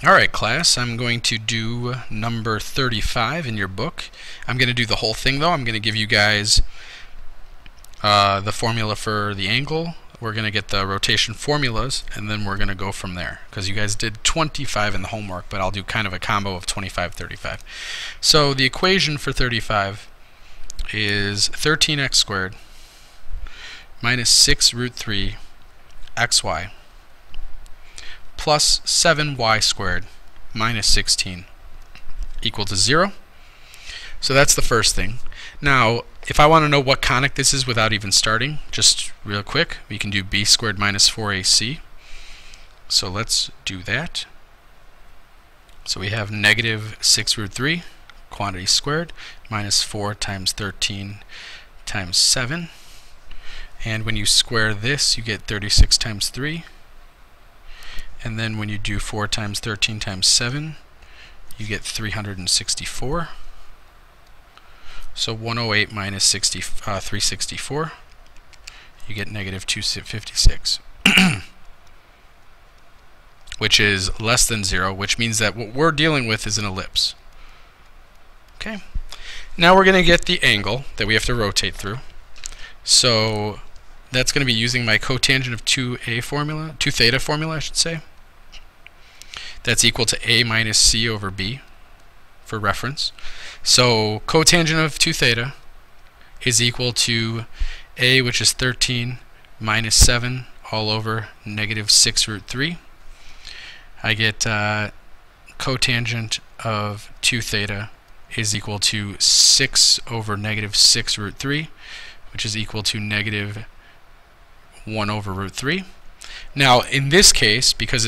Alright class, I'm going to do number 35 in your book. I'm going to do the whole thing though. I'm going to give you guys the formula for the angle. We're going to get the rotation formulas and then we're going to go from there, because you guys did 25 in the homework, but I'll do kind of a combo of 25, 35. So the equation for 35 is 13x squared minus 6 root 3 xy plus 7y squared minus 16 equal to 0. So that's the first thing. Now, if I want to know what conic this is without even starting, just real quick, we can do b squared minus 4ac. So let's do that. So we have negative 6 root 3 quantity squared minus 4 times 13 times 7. And when you square this, you get 36 times 3. And then when you do 4 times 13 times 7, you get 364. So 108 minus 364, you get negative 256, which is less than 0, which means that what we're dealing with is an ellipse. Okay. Now we're going to get the angle that we have to rotate through. So that's going to be using my cotangent of 2 theta formula, I should say. That's equal to a minus c over b for reference. So cotangent of 2 theta is equal to a, which is 13, minus 7 all over negative 6 root 3. I get cotangent of 2 theta is equal to 6 over negative 6 root 3, which is equal to negative 1 over root 3. Now in this case, because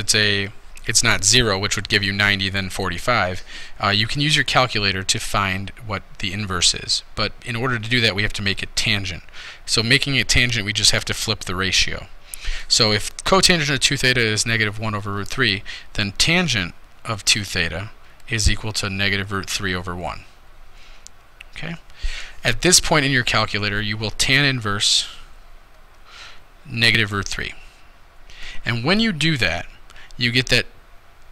it's not 0, which would give you 90, then 45, you can use your calculator to find what the inverse is. But in order to do that, we have to make it tangent. So making it tangent, we just have to flip the ratio. So if cotangent of 2 theta is negative 1 over root 3, then tangent of 2 theta is equal to negative root 3 over 1. Okay? At this point in your calculator, you will tan inverse negative root 3. And when you do that, you get that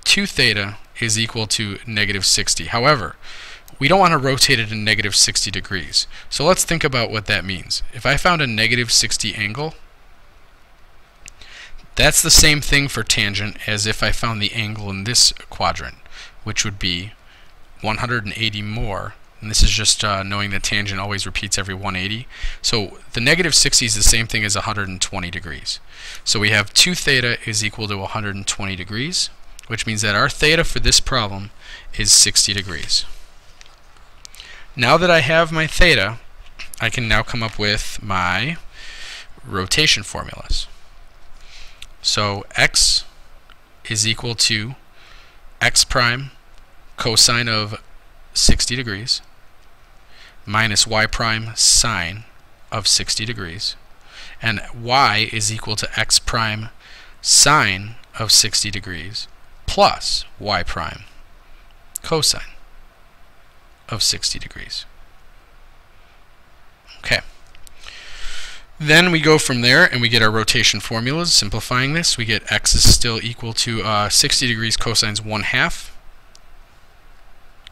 2 theta is equal to negative 60. However, we don't want to rotate it in negative 60 degrees. So let's think about what that means. If I found a negative 60 angle, that's the same thing for tangent as if I found the angle in this quadrant, which would be 180 more. And this is just knowing that tangent always repeats every 180. So the negative 60 is the same thing as 120 degrees. So we have 2 theta is equal to 120 degrees, which means that our theta for this problem is 60 degrees. Now that I have my theta, I can now come up with my rotation formulas. So x is equal to x prime cosine of 60 degrees minus y prime sine of 60 degrees, and y is equal to x prime sine of 60 degrees plus y prime cosine of 60 degrees. Okay. Then we go from there and we get our rotation formulas. Simplifying this, we get x is still equal to 60 degrees cosine is 1/2.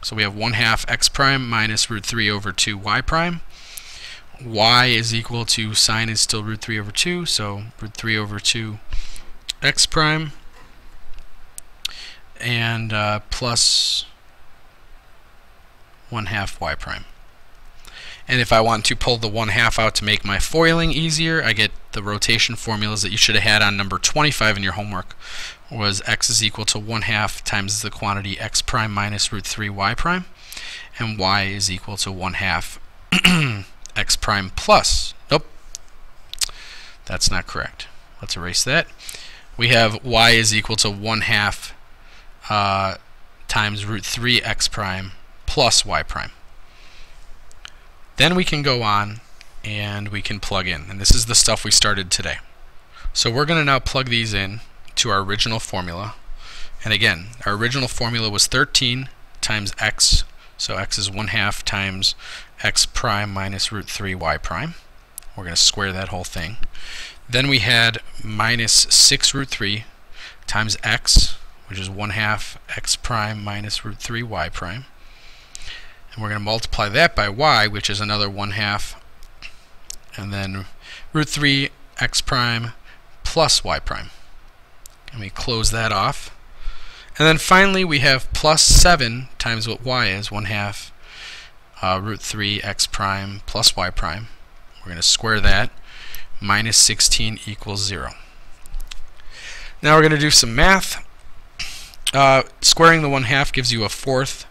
So we have 1/2 x prime minus root 3 over 2 y prime. Y is equal to sine is still root 3 over 2, so root 3 over 2 x prime, and plus 1/2 y prime. And if I want to pull the 1/2 out to make my foiling easier, I get the rotation formulas that you should have had on number 25 in your homework. Was x is equal to 1/2 times the quantity x prime minus root 3 y prime, and y is equal to 1/2 x prime plus, nope, that's not correct. Let's erase that. We have y is equal to 1/2 times root 3 x prime plus y prime. Then we can go on and we can plug in, and this is the stuff we started today. So we're going to now plug these in to our original formula. And again, our original formula was 13 times x, so x is 1/2 times x prime minus root 3 y prime. We're going to square that whole thing. Then we had minus 6 root 3 times x, which is 1/2 x prime minus root 3 y prime. And we're going to multiply that by y, which is another 1/2, and then root 3 x prime plus y prime. And we close that off. And then finally we have plus 7 times what y is, 1/2 root 3 x prime plus y prime. We're going to square that. Minus 16 equals 0. Now we're going to do some math. Squaring the 1/2 gives you a fourth.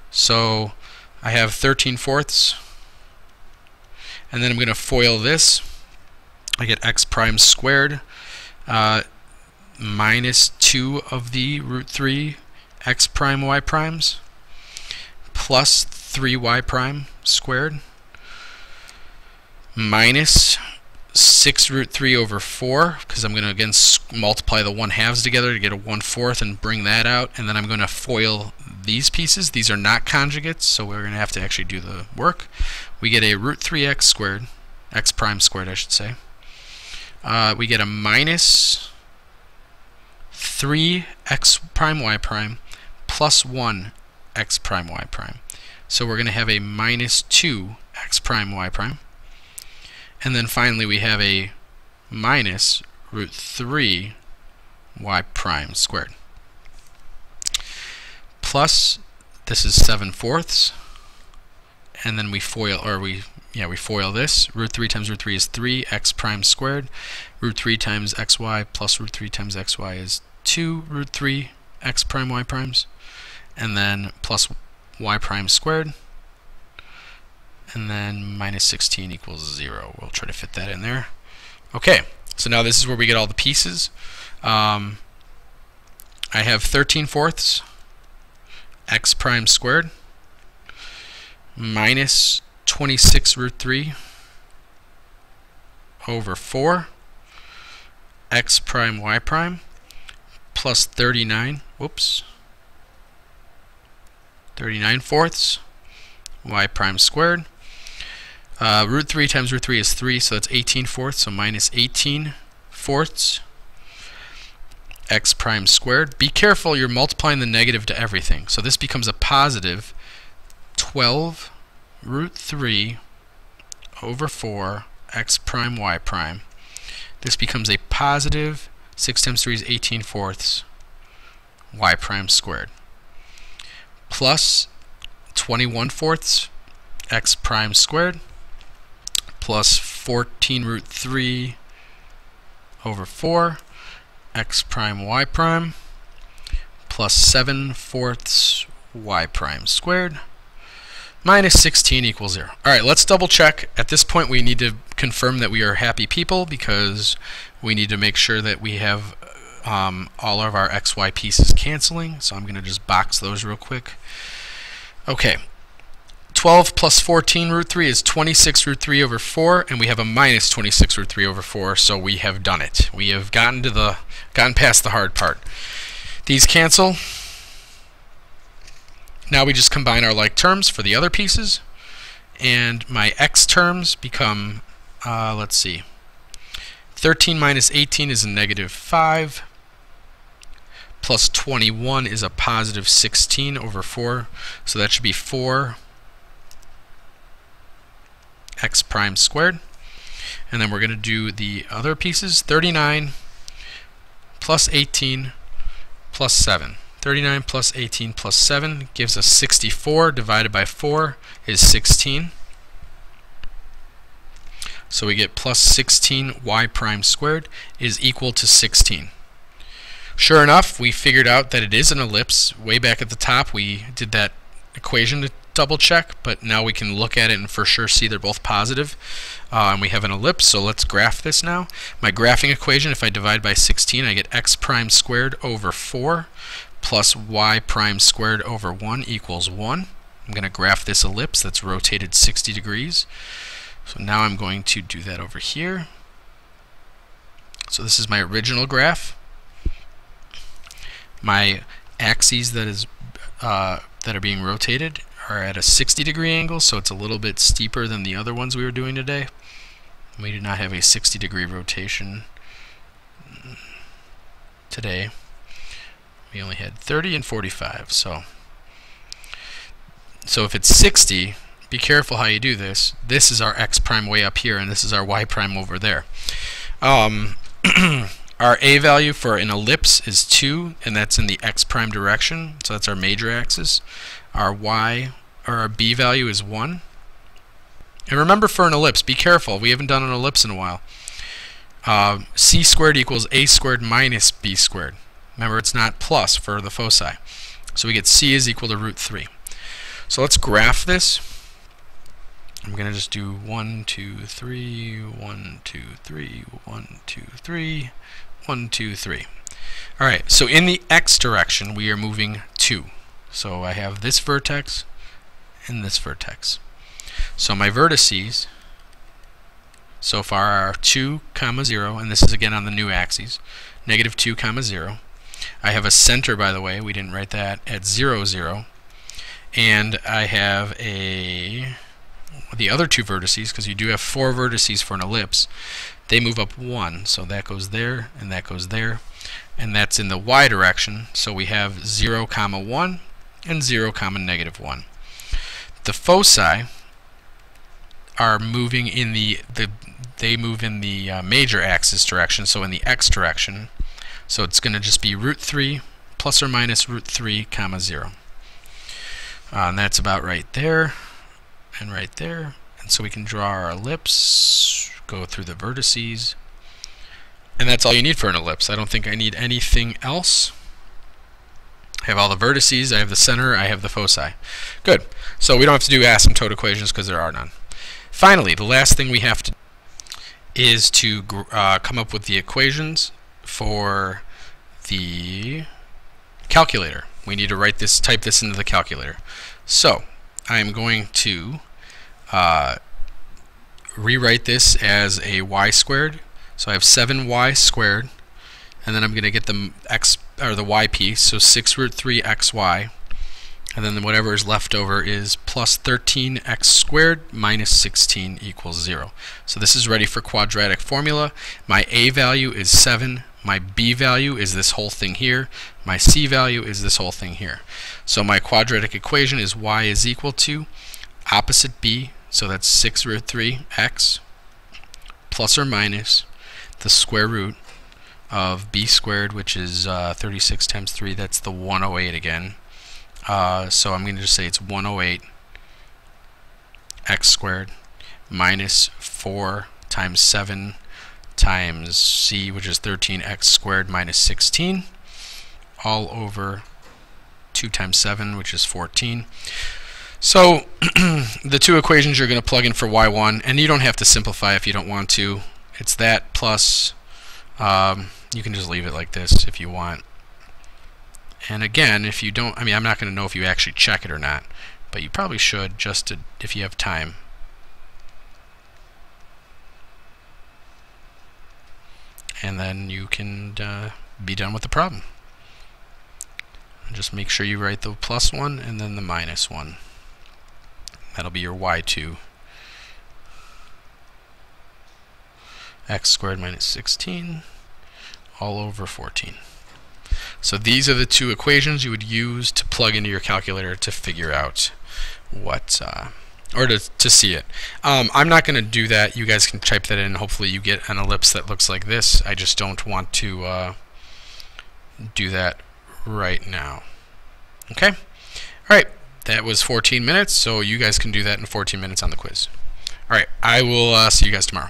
So I have 13/4. And then I'm going to FOIL this. I get x prime squared minus 2 of the root 3 x prime y primes plus 3y prime squared minus 6 root 3 over 4, because I'm going to again multiply the 1/2s together to get a 1/4 and bring that out, and then I'm going to FOIL these pieces. These are not conjugates, so we're going to have to actually do the work. We get a root 3x squared, x prime squared I should say. We get a minus 3 x prime y prime plus 1 x prime y prime. So we're going to have a minus 2 x prime y prime. And then finally we have a minus root 3 y prime squared. Plus, this is 7/4. And then we FOIL, or we FOIL this. Root 3 times root 3 is 3 x prime squared. Root 3 times xy plus root 3 times xy is 2 root 3 x prime y primes. And then plus y prime squared. And then minus 16 equals 0. We'll try to fit that in there. Okay, so now this is where we get all the pieces. I have 13/4 x prime squared minus 26 root 3 over 4 x prime y prime plus 39/4 y prime squared. Root 3 times root 3 is 3, so that's 18/4, so minus 18/4 x prime squared. Be careful, you're multiplying the negative to everything. So this becomes a positive 12 root 3 over 4 x prime y prime. This becomes a positive 6 times 3 is 18/4 y prime squared. Plus 21/4 x prime squared plus 14 root 3 over 4 x prime y prime plus 7/4 y prime squared minus 16 equals 0. Alright, let's double check. At this point we need to confirm that we are happy people, because we need to make sure that we have all of our xy pieces canceling. So I'm going to just box those real quick. Okay, 12 plus 14 root 3 is 26 root 3 over 4, and we have a minus 26 root 3 over 4, so we have done it. We have gotten past the hard part. These cancel. Now we just combine our like terms for the other pieces, and my x terms become, let's see, 13 minus 18 is a negative 5, plus 21 is a positive 16 over 4, so that should be 4 x prime squared. And then we're going to do the other pieces. 39 plus 18 plus 7. 39 plus 18 plus 7 gives us 64, divided by 4 is 16. So we get plus 16 y prime squared is equal to 16. Sure enough, we figured out that it is an ellipse. Way back at the top we did that equation to double check, but now we can look at it and for sure see they're both positive. And we have an ellipse, so let's graph this now. My graphing equation, if I divide by 16, I get x prime squared over 4 plus y prime squared over 1 equals 1. I'm going to graph this ellipse that's rotated 60 degrees. So now I'm going to do that over here. So this is my original graph. My axes that are being rotated are at a 60-degree angle, so it's a little bit steeper than the other ones we were doing today. We do not have a 60-degree rotation today. We only had 30 and 45. So if it's 60, be careful how you do this. This is our x prime way up here, and this is our y prime over there. Our a value for an ellipse is 2, and that's in the x prime direction, so that's our major axis. Our y, or our b value is 1. And remember, for an ellipse, be careful. We haven't done an ellipse in a while. C squared equals a squared minus b squared. Remember, it's not plus for the foci. So we get c is equal to root 3. So let's graph this. I'm going to just do 1, 2, 3, 1, 2, 3, 1, 2, 3, 1, 2, 3. Alright, so in the x direction, we are moving 2. So I have this vertex and this vertex. So my vertices so far are 2, 0, and this is again on the new axes, negative 2, 0. I have a center, by the way, we didn't write that, at 0, 0. And I have the other two vertices, because you do have 4 vertices for an ellipse, they move up 1, so that goes there, and that goes there, and that's in the y direction, so we have 0, 1, and 0, negative 1. The foci are moving in they move in the major axis direction, so in the x direction, so it's going to just be root 3 plus or minus root 3, 0. And that's about right there, and right there. And so we can draw our ellipse, go through the vertices, and that's all you need for an ellipse. I don't think I need anything else. I have all the vertices, I have the center, I have the foci. Good. So we don't have to do asymptote equations because there are none. Finally, the last thing we have to do is to come up with the equations for the calculator. We need to write this, type this into the calculator. So I am going to rewrite this as a y squared. So I have 7y squared, and then I'm going to get the x or the y piece, so 6 root 3 xy, and then whatever is left over is plus 13x squared minus 16 equals 0. So this is ready for quadratic formula. My a value is 7. My b value is this whole thing here. My c value is this whole thing here. So my quadratic equation is y is equal to opposite b, so that's 6 root 3 x, plus or minus the square root of b squared, which is 36 times 3, that's the 108 again. So I'm going to just say it's 108 x squared minus 4 times 7 times c, which is 13x squared minus 16, all over 2 times 7, which is 14. So the two equations you're going to plug in for y1, and you don't have to simplify if you don't want to. It's that plus, you can just leave it like this if you want. And again, if you don't, I'm not going to know if you actually check it or not, but you probably should, just to, if you have time. And then you can be done with the problem. Just make sure you write the plus 1 and then the minus 1. That'll be your y2. X squared minus 16 all over 14. So these are the two equations you would use to plug into your calculator to figure out what, or to see it. I'm not going to do that. You guys can type that in. Hopefully you get an ellipse that looks like this. I just don't want to do that right now. Okay? Alright, that was 14 minutes, so you guys can do that in 14 minutes on the quiz. Alright, I will see you guys tomorrow.